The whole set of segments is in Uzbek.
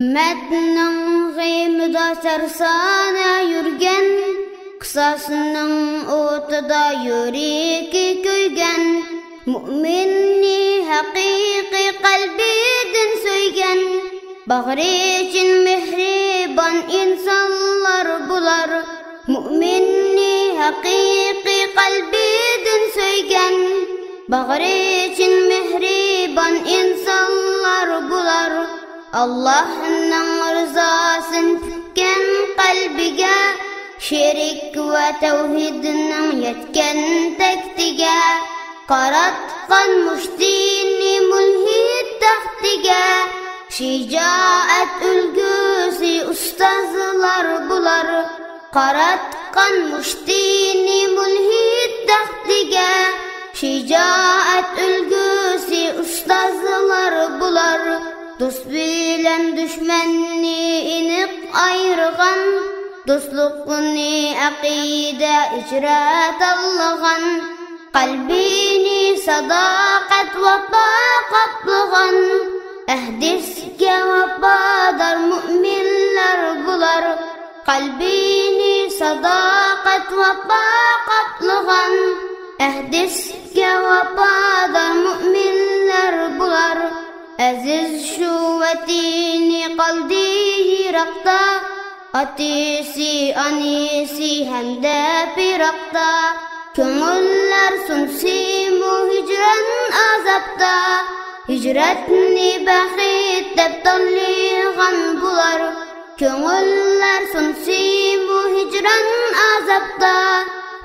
Ümmetinin gıymıda sersana yürgen, kısasının otuda yüreki köygen, müminni hakiki kalbidin söygen, bağrı için mihriban insanlar bular, müminni hakiki kalbidin söygen, bağrı için mihriban insanlar bular. Allah'ın rızasın tükken kalbiga, şirik ve tevhidinin yetken tektiga, qaratqan müştini mulhid taxtiga, şicaat ülgüsi ustazlar bular, qaratqan müştini mulhid taxtiga, şicaat ülgüsi ustazlar bular. Dost bilen düşmenni iniq ayırgan, dostluqni aqide icrat algan, qalbini sadaqat vafa qaplagan, ahdisga vafadar müminler bular, qalbini sadaqat vafa qaplagan, ahdisga vafadar müminler bular. Aziz şuvetini qaldi yirakta, atisi anisi hemde pirakta, köngüller sunsimu hicran azapta, hicretni baxit deb tanligan bular, köngüller sunsimu hicran azapta,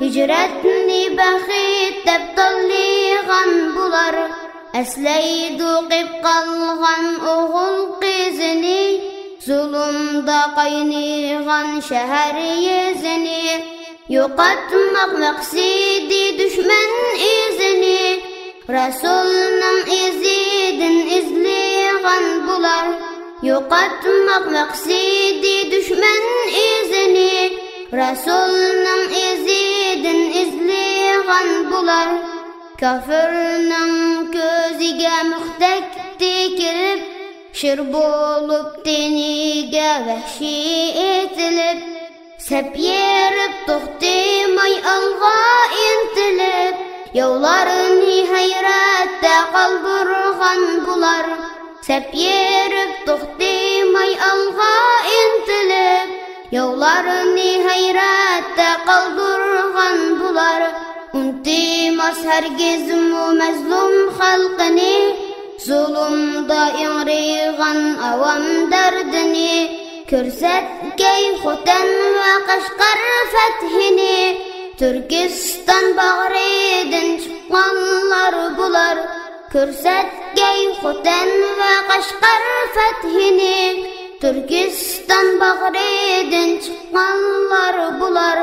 hicretni baxit deb tanligan bular. Eslaydu qib qalğan oğul qizini, zulümda qayniğan şəhər yezini, yoqatmaq məqsidi düşmən izini, Rasulun izidin izliğan bular, yoqatmaq məqsidi düşmən izini, Rasulun izidin izliğan bular. Kafirnin közüge mühtek dikilip, şir bolup denige vahşi etilip, sep yerip toxtimay alğa intilip, yollarını hayratta kaldırgan bular, sep yerip toxtimay alğa intilip, yollarını hayratta kaldırgan bular. Untimas hergiz mu mazlum halqini, zulümda inrigan avam derdini, körsetkey Xotan ve Qashqar fethini, Türkistan bağrıdan çıqqanlar bular, körsetkey Xotan ve Qashqar fethini, Türkistan bağrıdan çıqqanlar bular.